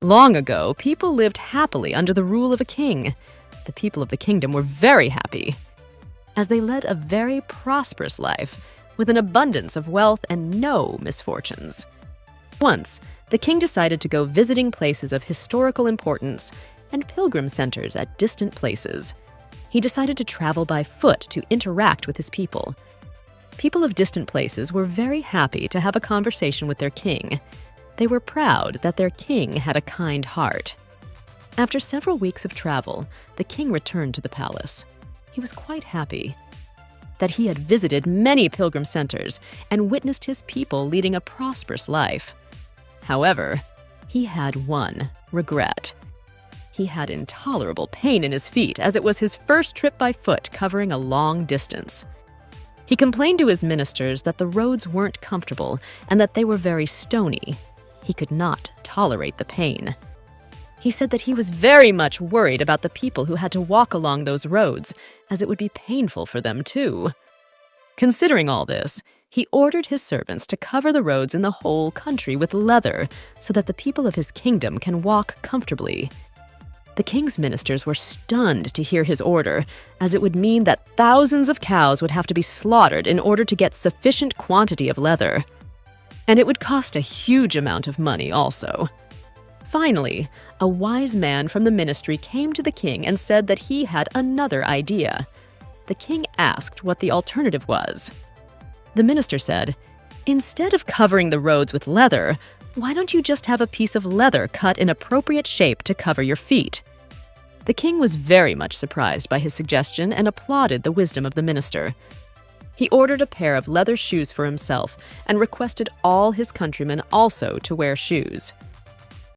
Long ago, people lived happily under the rule of a king. The people of the kingdom were very happy, as they led a very prosperous life with an abundance of wealth and no misfortunes. Once, the king decided to go visiting places of historical importance and pilgrim centers at distant places. He decided to travel by foot to interact with his people. People of distant places were very happy to have a conversation with their king. They were proud that their king had a kind heart. After several weeks of travel, the king returned to the palace. He was quite happy that he had visited many pilgrim centers and witnessed his people leading a prosperous life. However, he had one regret. He had intolerable pain in his feet as it was his first trip by foot covering a long distance. He complained to his ministers that the roads weren't comfortable and that they were very stony. He could not tolerate the pain. He said that he was very much worried about the people who had to walk along those roads, as it would be painful for them too. Considering all this, he ordered his servants to cover the roads in the whole country with leather so that the people of his kingdom can walk comfortably. The king's ministers were stunned to hear his order, as it would mean that thousands of cows would have to be slaughtered in order to get sufficient quantity of leather. And it would cost a huge amount of money also. Finally, a wise man from the ministry came to the king and said that he had another idea. The king asked what the alternative was. The minister said, "Instead of covering the roads with leather, why don't you just have a piece of leather cut in appropriate shape to cover your feet?" The king was very much surprised by his suggestion and applauded the wisdom of the minister. He ordered a pair of leather shoes for himself and requested all his countrymen also to wear shoes.